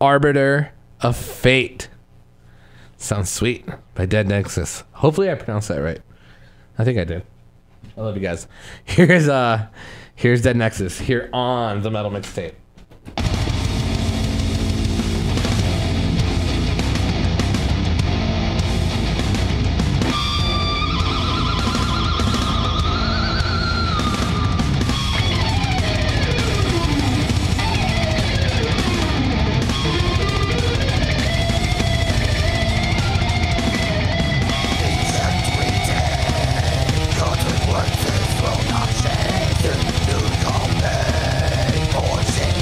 Arbiter of Fate. Sounds sweet by Dead Nexus. Hopefully I pronounced that right. I think I did. I love you guys. Here's Dead Nexus here on the Metal Mixtape. Forces will not shake. You call me poison.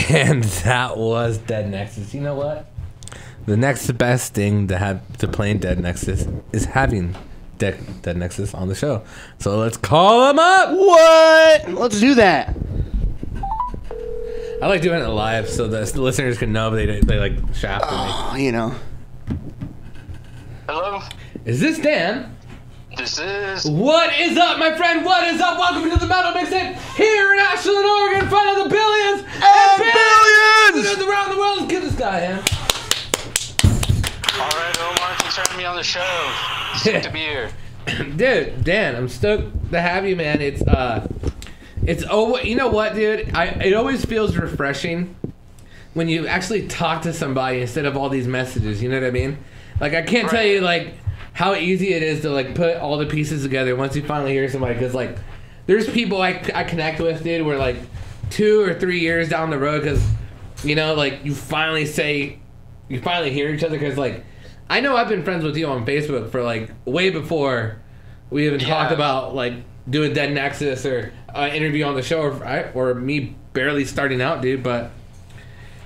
And that was Dead Nexus. You know what? The next best thing to playing Dead Nexus is having Dead Nexus on the show. So let's call him up. What? Let's do that. I like doing it live so the listeners can know they like shafted me. Oh, you know. Hello? Is this Dan? This is... What is up, my friend? What is up? Welcome to the Metal Mixtape here in Ashland, Oregon, in front of the billions and billions around the world. Let's give this guy a hand. Alright, Omar, thanks for having me on the show. Stoked to be here. Dude, Dan, I'm stoked to have you, man. It's you know what, dude? It always feels refreshing when you actually talk to somebody instead of all these messages. You know what I mean? Like, I can't tell you like how easy it is to like put all the pieces together once you finally hear somebody. Because like, there's people I connect with, dude. Where like 2 or 3 years down the road, because you know, like you finally hear each other. Because like, I know I've been friends with you on Facebook for like way before we even talked about like doing Dead Nexus or interview on the show, or me barely starting out, dude. But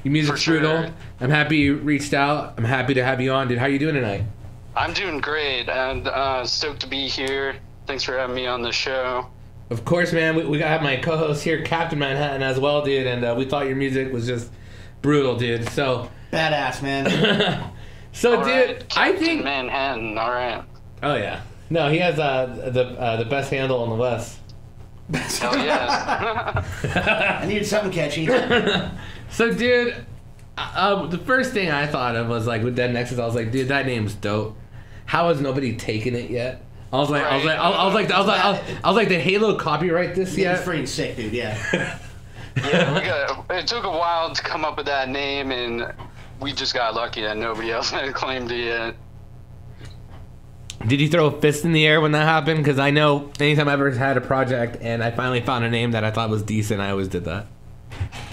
your music's brutal. I'm happy you reached out. I'm happy to have you on, dude. How you doing tonight? I'm doing great, and stoked to be here. Thanks for having me on the show. Of course, man. We got my co-host here, Captain Manhattan, as well, dude. And we thought your music was just brutal, dude. So badass, man. So, all dude, right, I think Manhattan. All right. Oh yeah. No, he has the best handle on the West. Hell yes. I needed something catchy. So, dude, the first thing I thought of was like with Dead Nexus. I was like, dude, that name's dope. How has nobody taken it yet? I was like, did Halo copyright this yet? It's freaking sick, dude. Yeah. Yeah, it took a while to come up with that name, and we just got lucky that nobody else had claimed it yet. Did you throw a fist in the air when that happened? Because I know anytime I ever had a project and I finally found a name that I thought was decent, I always did that.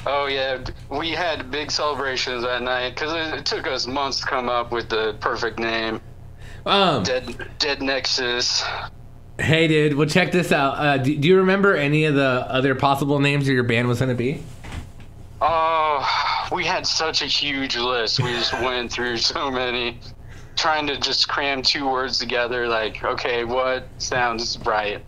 Oh yeah, we had big celebrations that night because it took us months to come up with the perfect name. Dead Nexus. Hey, dude. Well, check this out. Do you remember any of the other possible names your band was gonna be? Oh, we had such a huge list. We just went through so many, trying to just cram 2 words together. Like, okay, what sounds right?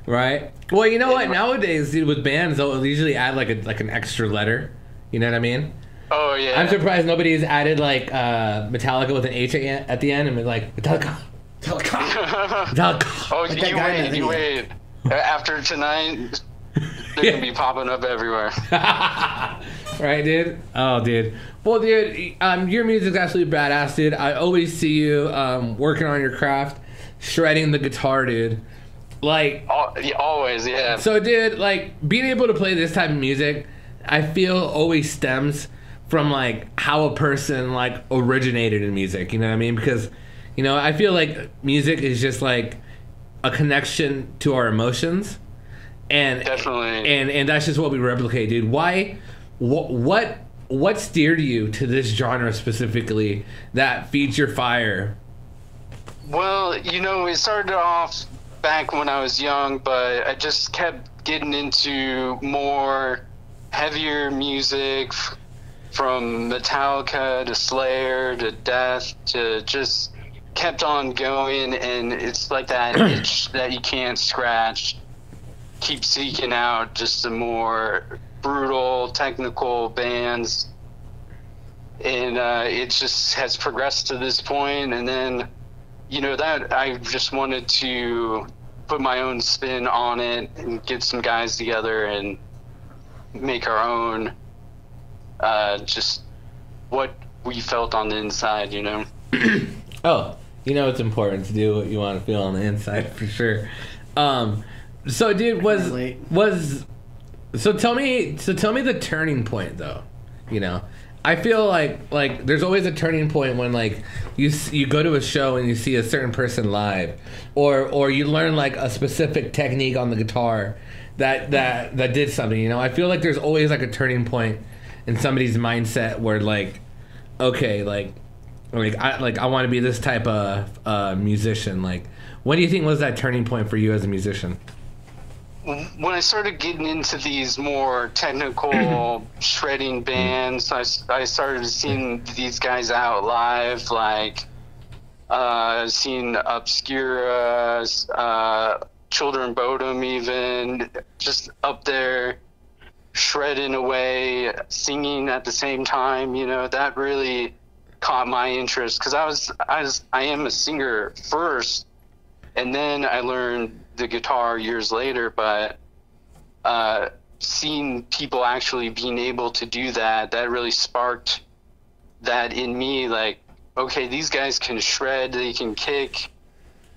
Right. Well, you know what? Nowadays, dude, with bands, they'll usually add like an extra letter. You know what I mean? Oh yeah. I'm surprised nobody's added like Metallica with an H at the end and been like Metallica. Metallica. Oh, like you wait. After tonight, they're gonna be popping up everywhere. Right, dude? Oh, dude. Well, dude, your music's absolutely badass, dude. I always see you working on your craft, shredding the guitar, dude. Like, always, yeah. So, dude, like, being able to play this type of music, I feel always stems from, like, how a person, like, originated in music, you know what I mean? Because, you know, I feel like music is just, like, a connection to our emotions. And definitely. And that's just what we replicate, dude. Why, what steered you to this genre specifically that feeds your fire? Well, you know, it started off back when I was young, but I just kept getting into more heavier music, from Metallica to Slayer to Death, to just kept on going, and it's like that itch that you can't scratch. Keep seeking out just some more brutal technical bands, and it just has progressed to this point. And then, you know, that I just wanted to put my own spin on it and get some guys together and make our own, just what we felt on the inside, you know. Oh, you know, it's important to do what you want to feel on the inside, for sure. So, dude, so tell me the turning point, though. You know, I feel like there's always a turning point when like you go to a show and you see a certain person live, or you learn like a specific technique on the guitar that did something. You know, I feel like there's always like a turning point in somebody's mindset where like, okay, I want to be this type of musician. Like, what do you think was that turning point for you as a musician? when I started getting into these more technical shredding bands, I started seeing these guys out live, like seeing Obscura, Children Bodom, even just up there shredding away, singing at the same time. You know, that really caught my interest because I am a singer first, and then I learned the guitar years later. But seeing people actually being able to do that really sparked that in me. Like, okay, these guys can shred, they can kick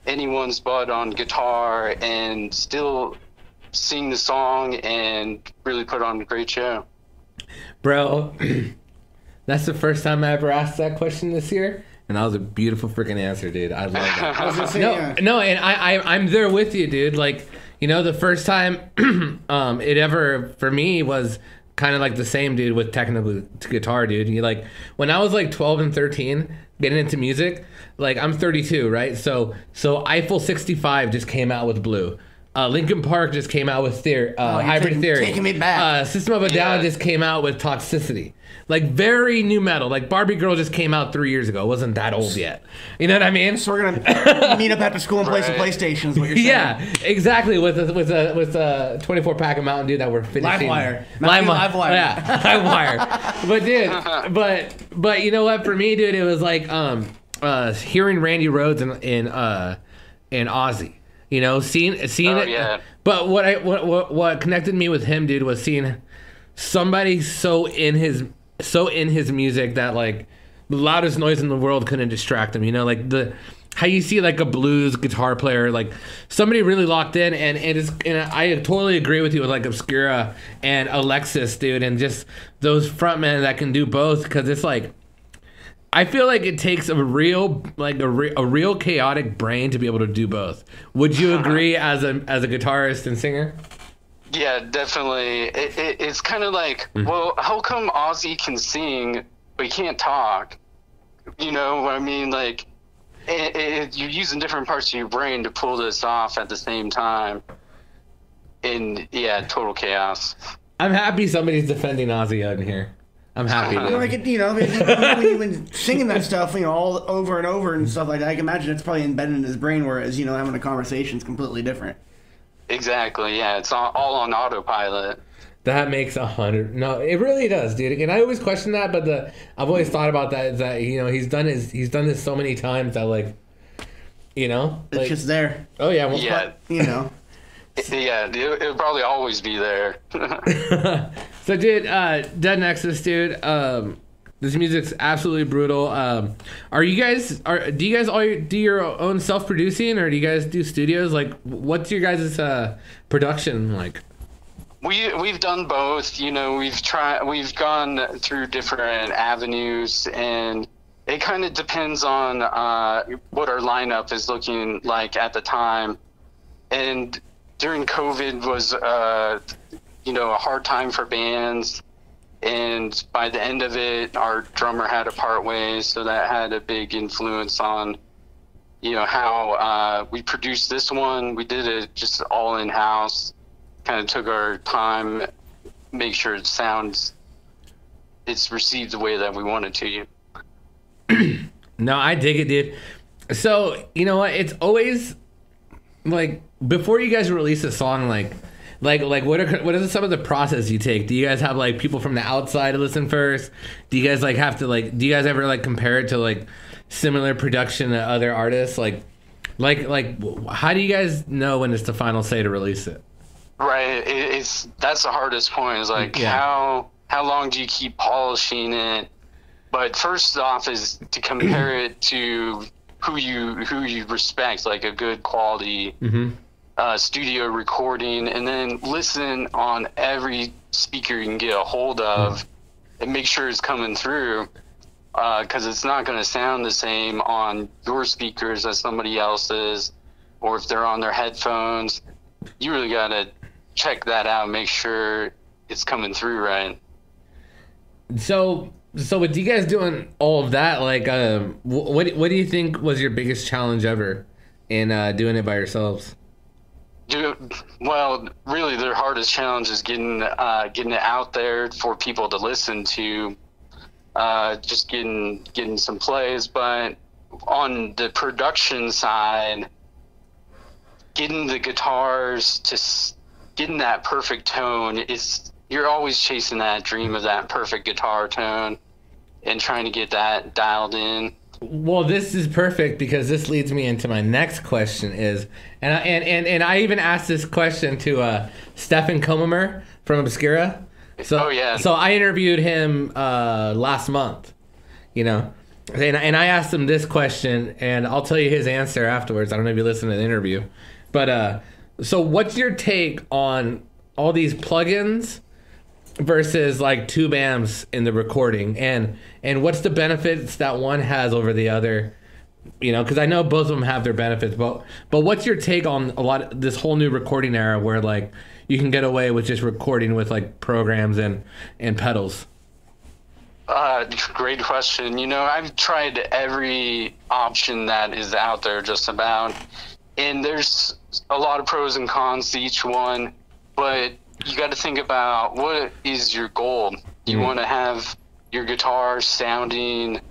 anyone's butt on guitar and still sing the song and really put on a great show. Bro, that's the first time I ever asked that question this year, and that was a beautiful freaking answer, dude. I love that. I was gonna say, No, and I'm there with you, dude. Like, you know, the first time it ever for me was kind of like the same, dude, with technical guitar, dude. You like when I was like 12 and 13, getting into music. Like, I'm 32, right? So Eiffel 65 just came out with Blue. Linkin Park just came out with Hybrid Theory. Taking me back. System of a Down just came out with Toxicity. Like, very new metal. Like, Barbie Girl just came out 3 years ago. It wasn't that old yet. You know what I mean? So we're gonna meet up after school and play some PlayStation. Is what you're saying? Yeah, exactly. With a 24 pack of Mountain Dew that we're finishing. Livewire. Livewire. Yeah, Livewire. But dude, but you know what? For me, dude, it was like hearing Randy Rhoads and Ozzy. You know, seeing it. Yeah. But what connected me with him, dude, was seeing somebody so in his music that like the loudest noise in the world couldn't distract him. You know, like how you see like a blues guitar player, like somebody really locked in, and I totally agree with you with like Obscura and Alexis, dude, and just those frontmen that can do both, because it's like, I feel like it takes a real chaotic brain to be able to do both. Would you agree as a guitarist and singer? Yeah, definitely. It's kind of like, well, how come Ozzy can sing but he can't talk? You know what I mean? Like, you're using different parts of your brain to pull this off at the same time. And yeah, total chaos. I'm happy somebody's defending Ozzy out in here. I'm happy. Like, you know, when you've been singing that stuff, you know, all over and over and stuff like that, I can imagine it's probably embedded in his brain, whereas, you know, having a conversation is completely different. Exactly, yeah. It's all on autopilot. That makes 100. No, it really does, dude. And I always question that, but I've always thought about that you know, he's done this so many times that, like, you know, It's like, just there. oh yeah, well, Yeah. You know. Yeah, it'll probably always be there. So, dude, Dead Nexus, dude. This music's absolutely brutal. Do you guys do your own self-producing, or do you guys do studios? Like, what's your guys' production like? We've done both. You know, we've gone through different avenues, and it kind of depends on what our lineup is looking like at the time. And during COVID was you know, a hard time for bands, and by the end of it, our drummer had to part ways, so that had a big influence on, you know, how we produced this one. We did it just all in-house, kind of took our time, make sure it's received the way that we wanted to. No, I dig it, dude. So, you know what? It's always like, before you guys release a song, like what are some of the process you take? Do you guys have like people from the outside to listen first? Do you guys like have to like? Do you guys ever like compare it to like similar production to other artists? Like how do you guys know when it's the final say to release it? Right, that's the hardest point. Is like, how long do you keep polishing it? But first off is to compare it to who you respect, like a good quality studio recording, and then listen on every speaker you can get a hold of and make sure it's coming through, because it's not going to sound the same on your speakers as somebody else's, or if they're on their headphones. You really got to check that out and make sure it's coming through right. So with you guys doing all of that, like, what do you think was your biggest challenge ever in doing it by yourselves? Well, really, their hardest challenge is getting it out there for people to listen to, just getting some plays. But on the production side, getting the guitars getting that perfect tone is, you're always chasing that dream of that perfect guitar tone and trying to get that dialed in. Well, this is perfect because this leads me into my next question is, and I even asked this question to Stefan Komamer from Obscura. So, oh yeah. So I interviewed him last month, you know, and I asked him this question, and I'll tell you his answer afterwards. I don't know if you listened to the interview, but so what's your take on all these plugins versus like tube amps in the recording, and what's the benefits that one has over the other, you know, because I know both of them have their benefits, but what's your take on a lot of this whole new recording era where like you can get away with just recording with like programs and pedals? Great question. You know, I've tried every option that is out there just about, and there's a lot of pros and cons to each one, but you got to think about, what is your goal? You want to have your guitar sounding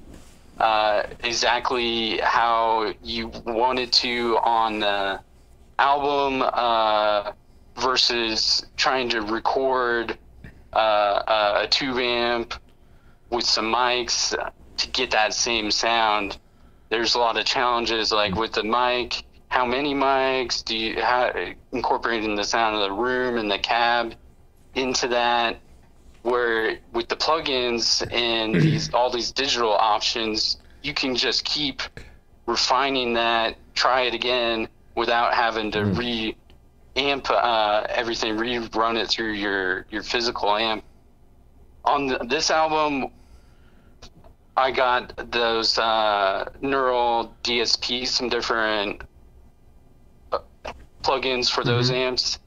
exactly how you want it to on the album, versus trying to record a tube amp with some mics to get that same sound. There's a lot of challenges, like with the mic. How many mics do you have, incorporating the sound of the room and the cab into that, where with the plugins and all these digital options, you can just keep refining that, try it again without having to re-amp everything, rerun it through your physical amp. On this album, I got those neural DSPs, some different plugins for those amps,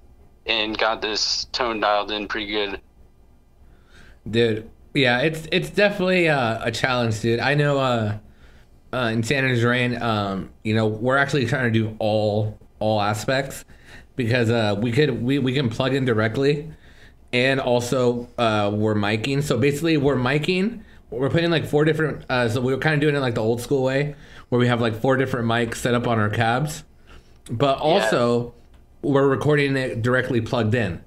and got this tone dialed in pretty good. Dude, yeah, it's definitely a challenge, dude. I know in San Andreas, you know, we're actually trying to do all aspects, because we can plug in directly, and also we're miking. So basically we're miking, we're putting like 4 different so we were kind of doing it like the old school way, where we have like 4 different mics set up on our cabs, but also we're recording it directly plugged in.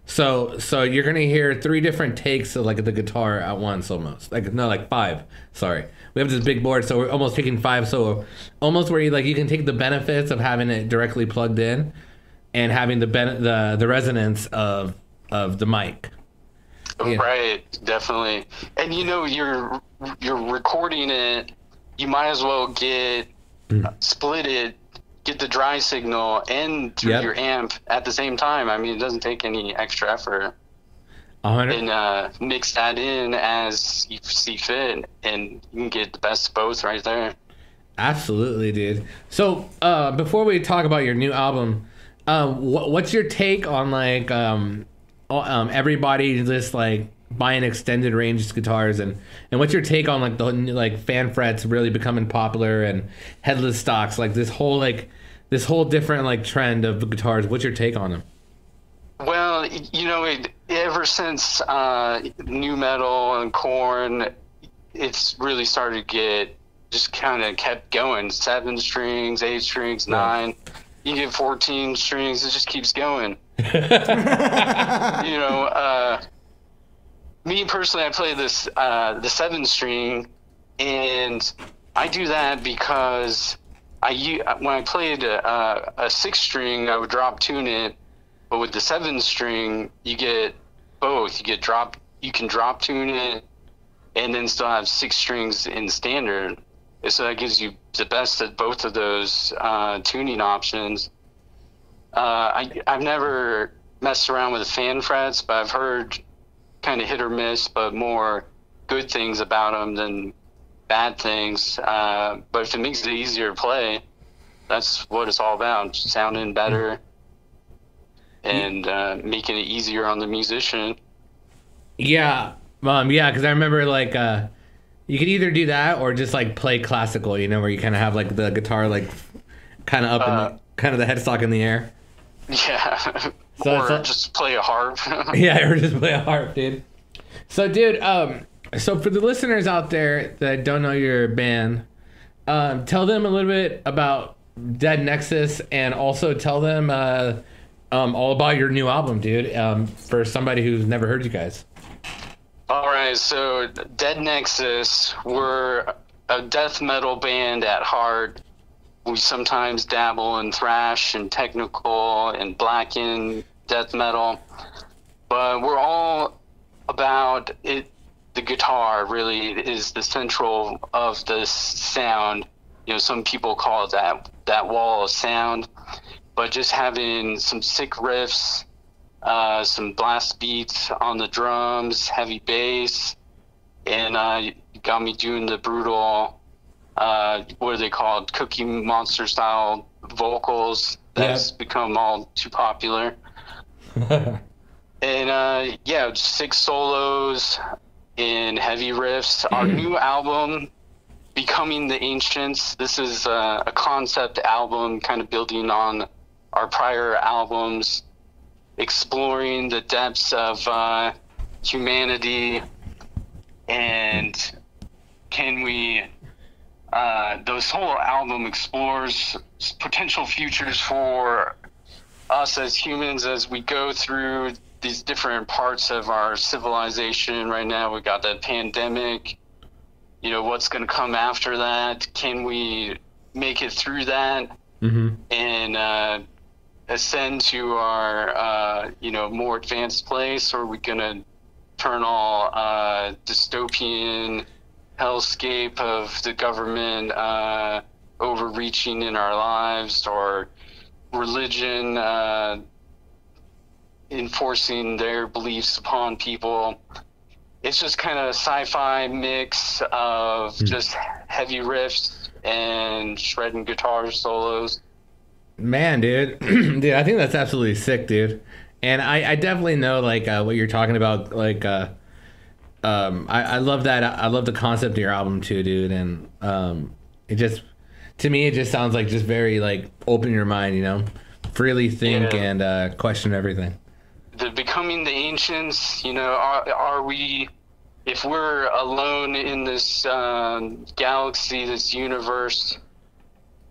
So you're gonna hear 3 different takes of like the guitar at once, almost like 5. Sorry, we have this big board, so we're almost taking 5. So almost where you can take the benefits of having it directly plugged in, and having the resonance of the mic. Yeah. Right, definitely. And you know, you're recording it, you might as well split it, get the dry signal and through your amp at the same time. I mean, it doesn't take any extra effort. And mix that in as you see fit, and you can get the best of both right there. Absolutely, dude. So before we talk about your new album, what's your take on like everybody just like buying extended range guitars, and what's your take on like the like fan frets really becoming popular, and headless stocks, like this whole different like trend of guitars? What's your take on them? Well, you know, ever since new metal and Korn, it's really started to get, just kind of kept going. 7 strings, 8 strings, 9. You get 14 strings, it just keeps going. You know, me personally, I play this the 7-string, and I do that because when I played a 6-string, I would drop tune it, but with the 7-string, you get both. You can drop tune it, and then still have 6 strings in standard. So that gives you the best of both of those tuning options. I've never messed around with the fan frets, but I've heard kind of hit or miss, but more good things about them than bad things. But if it makes it easier to play, that's what it's all about, sounding better and making it easier on the musician. Yeah, because I remember like you could either do that or just like play classical, you know, where you kind of have like the guitar like kind of up in kind of the headstock in the air. Yeah. So Or just play a harp. yeah, or just play a harp, dude. So, dude, so for the listeners out there that don't know your band, tell them a little bit about Dead Nexus, and also tell them all about your new album, dude. For somebody who's never heard you guys. All right, so Dead Nexus, we're a death metal band at heart. We sometimes dabble in thrash and technical and blackened death metal, but we're all about it. The guitar really is the central of this sound. You know, some people call it that wall of sound, but just having some sick riffs, some blast beats on the drums, heavy bass, and got me doing the brutal, what are they called, Cookie Monster style vocals. That's become all too popular. And yeah, 6 solos and heavy riffs. Our new album, Becoming the Ancients, this is a concept album kind of building on our prior albums, exploring the depths of humanity, and can we this whole album explores potential futures for us as humans as we go through these different parts of our civilization. Right now we got the pandemic, you know, what's going to come after that, can we make it through that, and ascend to our you know, more advanced place, or are we going to turn all dystopian hellscape of the government overreaching in our lives, or religion enforcing their beliefs upon people. It's just kind of a sci-fi mix of just heavy riffs and shredding guitar solos. Man, dude. Dude, I think that's absolutely sick, dude. And I definitely know, like, what you're talking about. Like, I love that. I love the concept of your album, too, dude. And it just, to me, it just sounds like just very, like, open your mind, you know? Freely think and question everything. The Becoming the Ancients, you know, are we, if we're alone in this galaxy, this universe,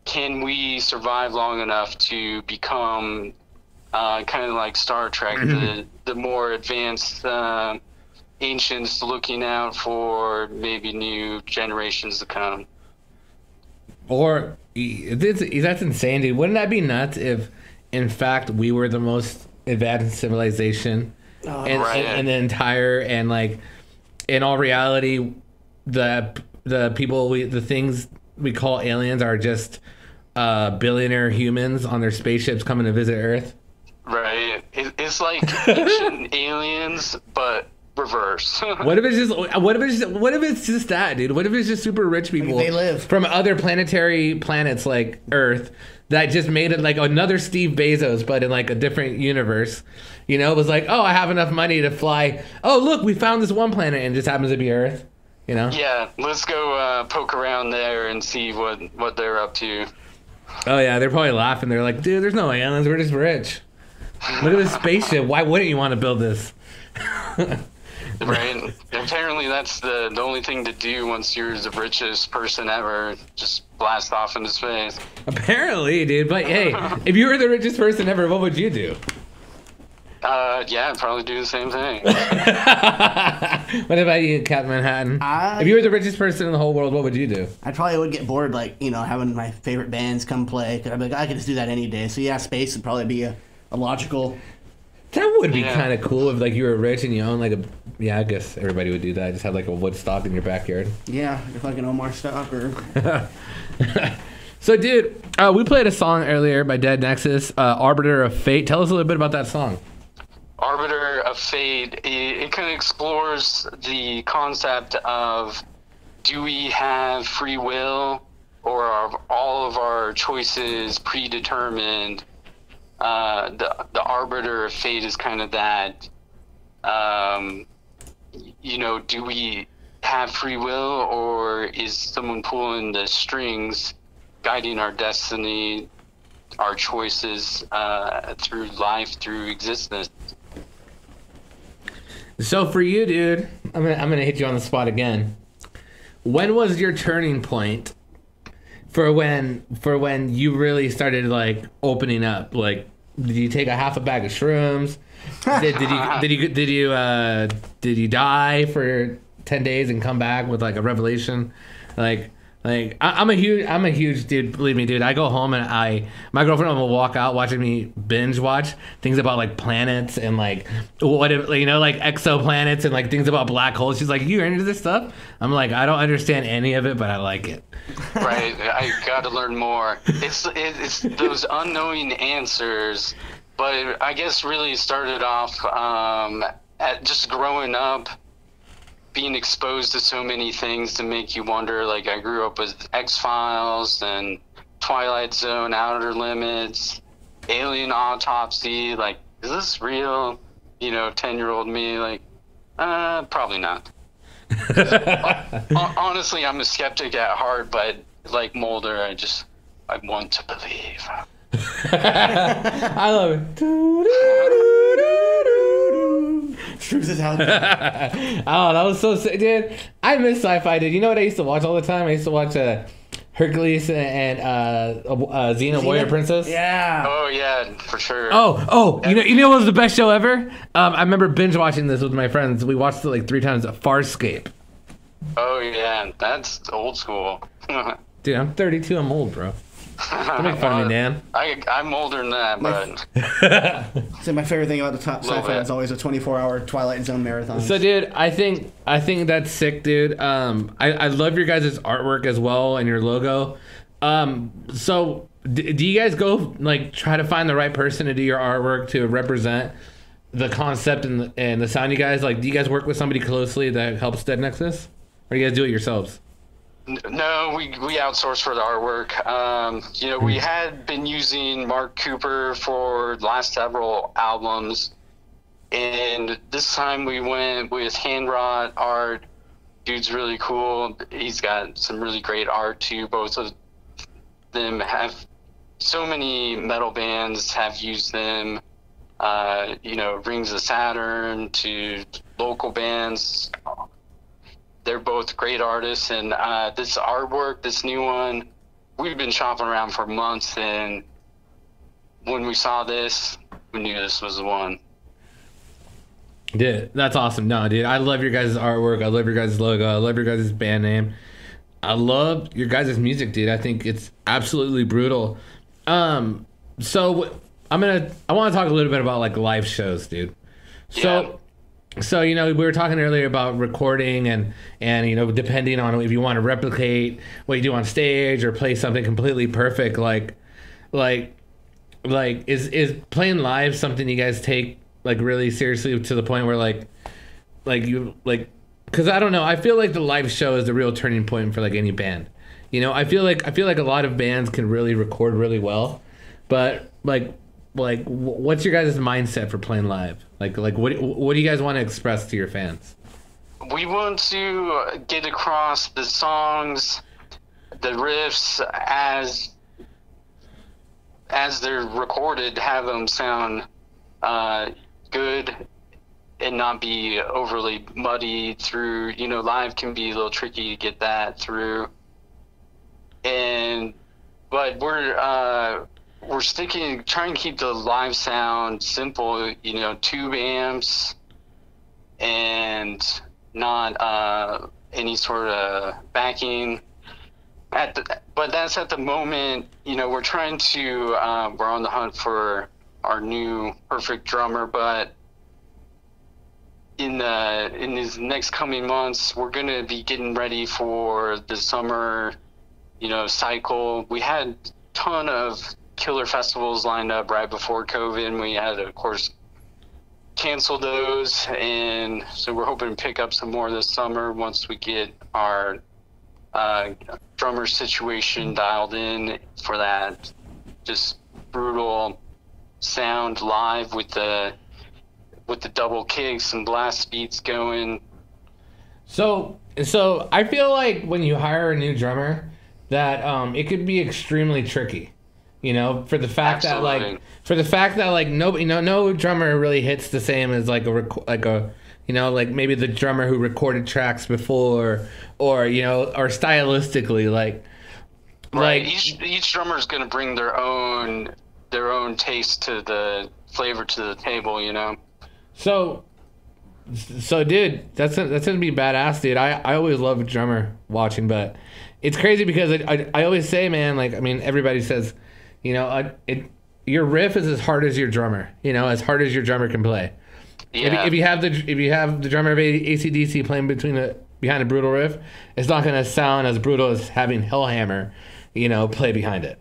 can we survive long enough to become kind of like Star Trek, the more advanced ancients looking out for maybe new generations to come? Or, that's insane, dude. Wouldn't that be nuts if, in fact, we were the most advanced civilization and the entire, and, like, in all reality, the people, the things we call aliens are just billionaire humans on their spaceships coming to visit Earth? Right. It's like ancient aliens, but reverse. What if it's just that, dude? What if it's just super rich people They live from other planets like Earth that just made it like another Steve Bezos, but in like a different universe? You know, it was like, oh, I have enough money to fly. Oh, look, we found this one planet, and it just happens to be Earth. You know? Yeah, let's go poke around there and see what they're up to. Oh yeah, they're probably laughing. They're like, dude, there's no aliens. We're just rich. Look at this spaceship. Why wouldn't you want to build this? Right. Apparently that's the only thing to do once you're the richest person ever. Just blast off into space. Apparently, dude. But hey, if you were the richest person ever, what would you do? Yeah, I'd probably do the same thing. What about you, Captain Manhattan? If you were the richest person in the whole world, what would you do? I probably would get bored, like, you know, having my favorite bands come play. Cause I'd be like, I could just do that any day. So yeah, space would probably be a logical. That would be kind of cool if, like, you were rich and you own like a. Yeah, I guess everybody would do that. Just have like a Woodstock in your backyard. Yeah, if like an Omar stock or. So, dude, we played a song earlier by Dead Nexus, "Arbiter of Fate." Tell us a little bit about that song. Arbiter of Fate, it kind of explores the concept of, do we have free will, or are all of our choices predetermined? The Arbiter of Fate is kind of that, you know, do we have free will, or is someone pulling the strings, guiding our destiny? our choices through life, through existence. So for you, dude, I'm gonna hit you on the spot again. When was your turning point for when you really started like opening up? Like, did you take a half a bag of shrooms? Did you die for 10 days and come back with like a revelation? I'm a huge dude. Believe me, dude. I go home and my girlfriend will walk out watching me binge watch things about like planets and like like exoplanets and like things about black holes. She's like, "You are into this stuff?" I'm like, "I don't understand any of it, but I like it." Right. I got to learn more. It's those unknowing answers, but I guess really started off at just growing up, being exposed to so many things to make you wonder. Like, I grew up with X-Files and Twilight Zone, Outer Limits, Alien Autopsy. Like, is this real? 10-year-old me, like, probably not. Honestly, I'm a skeptic at heart, but like Mulder, I want to believe. I love it. Truth is out there. Oh, that was so sick, dude. I miss sci-fi, dude. You know what I used to watch all the time? I used to watch Hercules and Xena Warrior Princess. Yeah. Oh yeah, for sure. Oh, you know what was the best show ever? I remember binge watching this with my friends. We watched it like 3 times. Farscape. Oh yeah, that's old school. Dude, I'm 32. I'm old, bro. Don't make fun of me, Dan. I'm older than that, but So my favorite thing about the top sci-fi is always a 24-hour Twilight Zone marathon. So, dude, I think that's sick, dude. I love your guys' artwork as well and your logo. So, do you guys go like try to find the right person to do your artwork to represent the concept and the sound? You guys like? Do you guys work with somebody closely that helps Dead Nexus, or do you guys do it yourselves? No, we outsource for the artwork. We had been using Mark Cooper for the last several albums, and this time we went with hand-wrought art. Dude's really cool. He's got some really great art too. Both of them have so many metal bands have used them. Rings of Saturn to local bands. They're both great artists, and this artwork, this new one, we've been shopping around for months, and when we saw this, we knew this was the one. Dude, that's awesome. No, dude, I love your guys' artwork. I love your guys' logo. I love your guys' band name. I love your guys' music, dude. I think it's absolutely brutal. So I want to talk a little bit about like live shows, dude. So, we were talking earlier about recording and depending on if you want to replicate what you do on stage or play something completely perfect, is playing live something you guys take like really seriously to the point where because I don't know, I feel like the live show is the real turning point for like any band. I feel like a lot of bands can really record really well, but what's your guys' mindset for playing live? What do you guys want to express to your fans? We want to get across the songs, the riffs as they're recorded, have them sound good and not be overly muddy through. Live can be a little tricky to get that through. But we're trying to keep the live sound simple, tube amps and not any sort of backing. But that's at the moment, we're trying to, we're on the hunt for our new perfect drummer, but in these next coming months, we're going to be getting ready for the summer, cycle. We had a ton of killer festivals lined up right before COVID, and we had to, of course, cancel those, and so we're hoping to pick up some more this summer once we get our drummer situation dialed in for that just brutal sound live with the double kicks and blast beats going. So I feel like when you hire a new drummer that it could be extremely tricky. You know, for the fact Absolutely. that like nobody, no drummer really hits the same as like a like maybe the drummer who recorded tracks before, or or stylistically like. Right. Like Each drummer is going to bring their own taste to the flavor to the table, So, dude, that's gonna be badass, dude. I always love drummer watching, but it's crazy because I always say, man, like, I mean, everybody says, your riff is as hard as your drummer, as hard as your drummer can play. Yeah. If you have the drummer of AC/DC playing behind a brutal riff, it's not gonna sound as brutal as having Hellhammer, play behind it.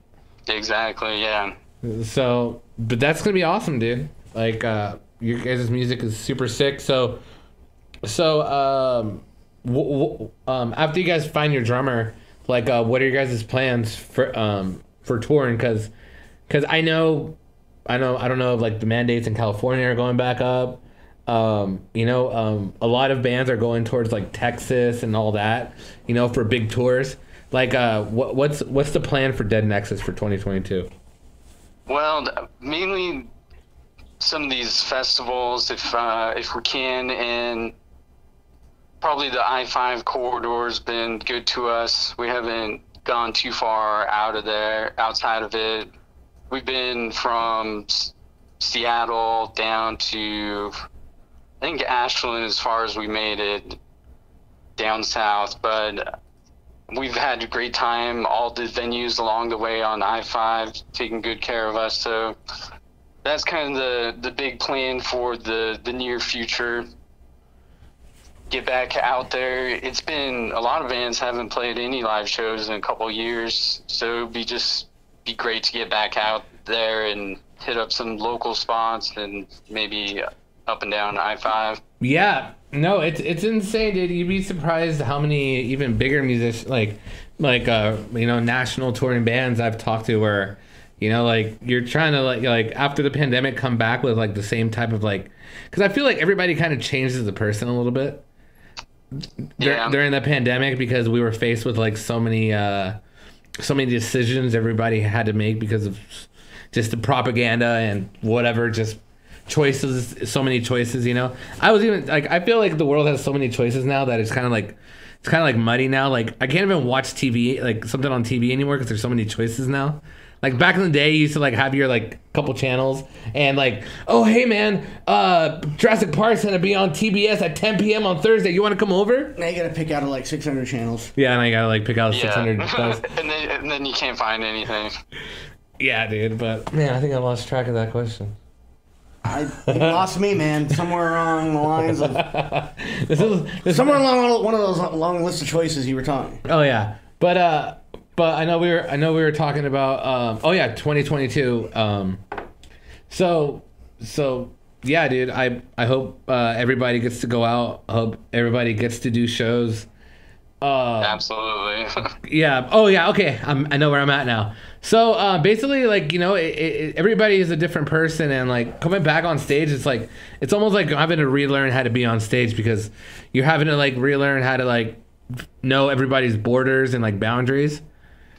Exactly. Yeah. So, but that's gonna be awesome, dude. Like, your guys' music is super sick. So, after you guys find your drummer, like, what are your guys' plans for touring? Because I don't know if like the mandates in California are going back up. A lot of bands are going towards like Texas and all that, for big tours. Like, what's the plan for Dead NEXUS for 2022? Well, mainly some of these festivals, if we can, and probably the I-5 corridor's been good to us. We haven't gone too far outside of it. We've been from Seattle down to, I think, Ashland as far as we made it down south, but we've had a great time. All the venues along the way on I-5 taking good care of us, so that's kind of the big plan for the near future. Get back out there. It's been, a lot of bands haven't played any live shows in a couple of years, so it'd be great to get back out there and hit up some local spots and maybe up and down I-5. Yeah, no, it's insane, dude. You'd be surprised how many even bigger musicians, like national touring bands I've talked to, where like you're trying to like after the pandemic come back with like the same type of like, because I feel like everybody kind of changes the person a little bit during the pandemic, because we were faced with like so many decisions everybody had to make because of just the propaganda and whatever, just choices, so many choices. I was even like, I feel like the world has so many choices now that it's kind of like muddy now. Like, I can't even watch TV, like something on TV anymore, because there's so many choices now. Like, back in the day, you used to like have your like couple channels, and like, oh hey man, Jurassic Park's gonna be on TBS at 10 p.m. on Thursday. You want to come over? Now you gotta pick out of like 600 channels. Yeah, and I gotta like pick out 600. and then you can't find anything. Yeah, dude. But man, I think I lost track of that question. You lost me, man. Somewhere along the lines of somewhere along one of those long list of choices you were talking. Oh yeah, but I know we were talking about 2022. So yeah, dude. I hope everybody gets to go out. I hope everybody gets to do shows. Absolutely. Yeah. Oh yeah. Okay. I know where I'm at now. So basically, like, everybody is a different person, and like coming back on stage, it's almost like having to relearn how to be on stage, because you're having to like relearn how to like know everybody's borders and like boundaries.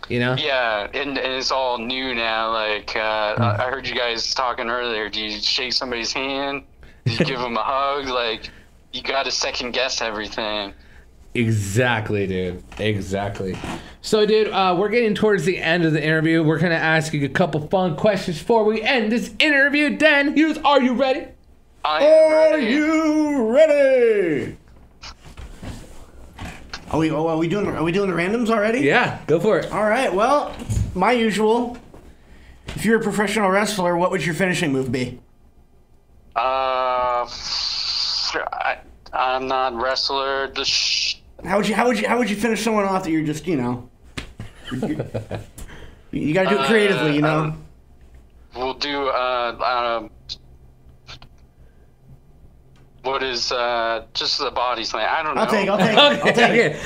Yeah, and it's all new now. Like, I heard you guys talking earlier. Do you shake somebody's hand? Do you give them a hug? Like, you got to second guess everything. Exactly, dude. Exactly. So, dude, we're getting towards the end of the interview. We're going to ask you a couple fun questions before we end this interview. Dan Hughes, are you ready? Are you ready? Are we doing the randoms already? Yeah, go for it. All right. Well, my usual. If you're a professional wrestler, what would your finishing move be? I'm not a wrestler. How would you finish someone off that you're just you got to do it creatively, We'll do what is just the body slam? I don't know. I'll take it.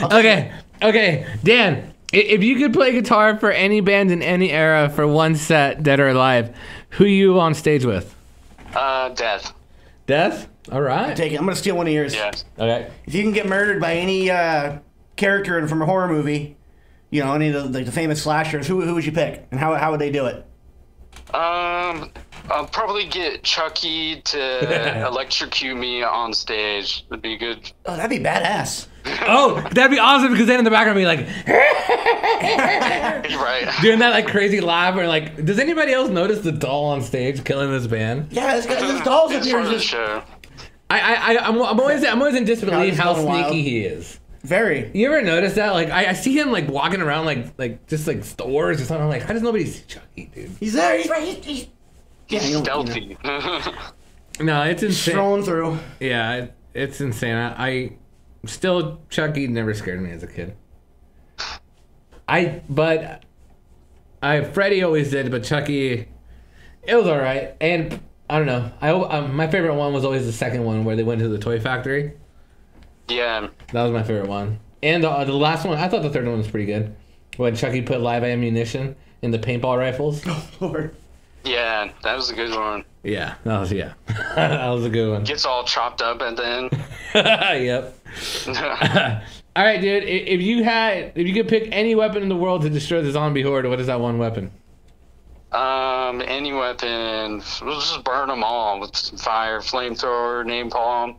Okay. Dan, if you could play guitar for any band in any era for one set, dead or alive, who you on stage with? Death. Death? All right. Take it. I'm gonna steal one of yours. Yes. Okay. If you can get murdered by any character from a horror movie, any of the famous slashers, who would you pick, and how would they do it? I'll probably get Chucky to electrocute me on stage. Would be good. Oh, that'd be badass. Oh, that'd be awesome because then in the background be like Right. doing that like crazy laugh or like. Does anybody else notice the doll on stage killing this band? Yeah, this doll's up It's here. part of the Just show. I'm always in disbelief he's how going sneaky wild. he is. very. You ever notice that? Like I see him like walking around like just like stores or something. I'm like, how does nobody see Chucky, dude? He's there. He's right. He's yeah, you know, Stealthy. No, it's insane. strolling through. Yeah, it's insane. I still Chucky never scared me as a kid. Freddy always did, but Chucky, it was all right. And I don't know. My favorite one was always the second one where they went to the toy factory. Yeah. That was my favorite one. And the last one, I thought the third one was pretty good. When Chucky put live ammunition in the paintball rifles. Oh Lord. Yeah, that was a good one. Yeah, that was a good one. Gets all chopped up at the end. Yep. All right, dude. If you could pick any weapon in the world to destroy the zombie horde, what is that one weapon? Any weapon. We'll just burn them all with some fire, flamethrower, napalm.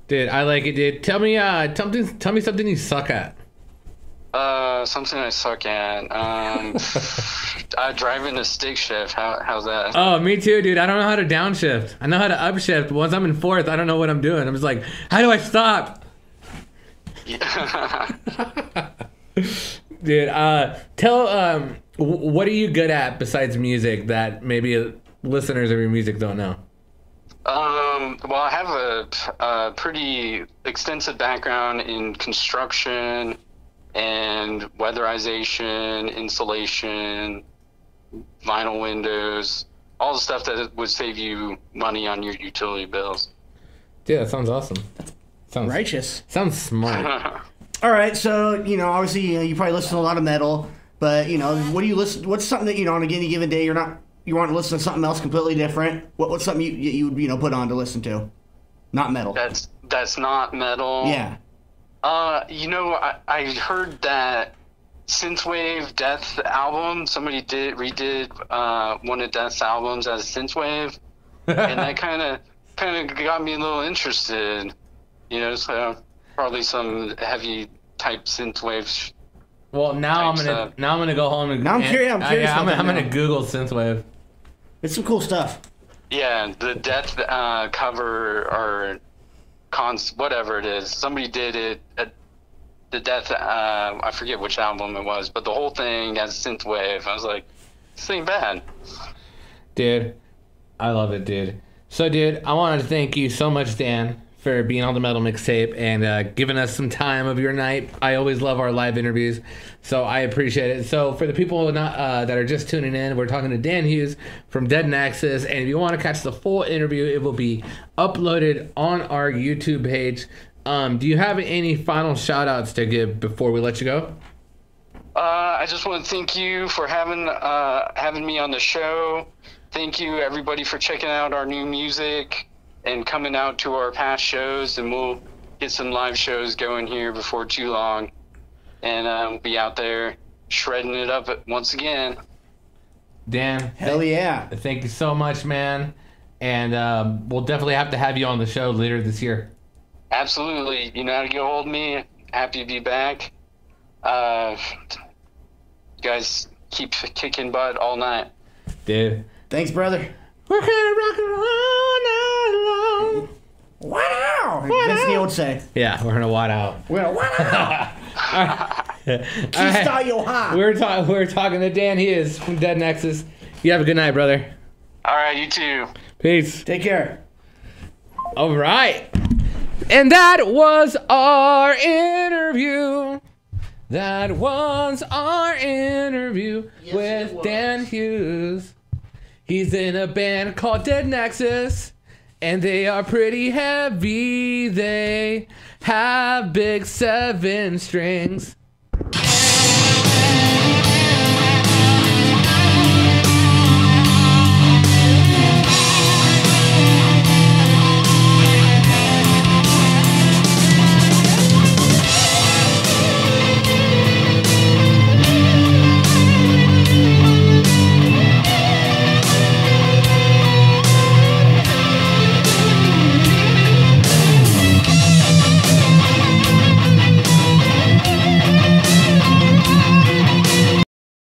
Dude, I like it, dude. Tell me something you suck at. Something I suck at. Driving a stick shift. How's that? Oh, me too, dude. I don't know how to downshift. I know how to upshift. Once I'm in fourth, I don't know what I'm doing. I'm just like, how do I stop? Yeah. Dude, what are you good at besides music that maybe listeners of your music don't know? Well, I have a pretty extensive background in construction and weatherization, insulation, vinyl windows, all the stuff that would save you money on your utility bills. Dude, that sounds awesome. Sounds Righteous. Sounds smart. All right, so obviously you probably listen to a lot of metal, but what do you listen? What's something that on any given day you want to listen to something else completely different? What's something you would put on to listen to? Not metal. That's not metal. Yeah. I heard that synthwave Death album. Somebody redid one of Death's albums as synthwave, and that kind of got me a little interested. So probably some heavy type synthwave. Well, now I'm gonna go home and I'm curious. I'm curious. I'm gonna Google synthwave. It's some cool stuff. Yeah, the Death cover or whatever it is. Somebody did it at the Death. I forget which album it was, but the whole thing has synthwave. I was like, this ain't bad. Dude, I love it, dude. So, dude, I wanted to thank you so much, Dan, for being on the Metal Mixtape and giving us some time of your night. I always love our live interviews, so I appreciate it. So for the people that are just tuning in, we're talking to Dan Hughes from Dead NEXUS, and if you want to catch the full interview, it will be uploaded on our YouTube page. Do you have any final shout-outs to give before we let you go? I just want to thank you for having me on the show. Thank you, everybody, for checking out our new music and coming out to our past shows, and we'll get some live shows going here before too long, and be out there shredding it up once again. Dan, Hell yeah. Thank you so much, man, and we'll definitely have to have you on the show later this year. Absolutely. You know how to get a hold of me. Happy to be back. You guys keep kicking butt all night. Dude. Thanks, brother. We're gonna rock and roll all night long. Wow! That's the old say. Yeah, we're gonna wad out. We're gonna wow! All right. We're talking to Dan Hughes from Dead NEXUS. You have a good night, brother. All right, you too. Peace. Take care. All right. And that was our interview. That was our interview with Dan Hughes. He's in a band called Dead NEXUS, and they are pretty heavy. They have big 7 strings.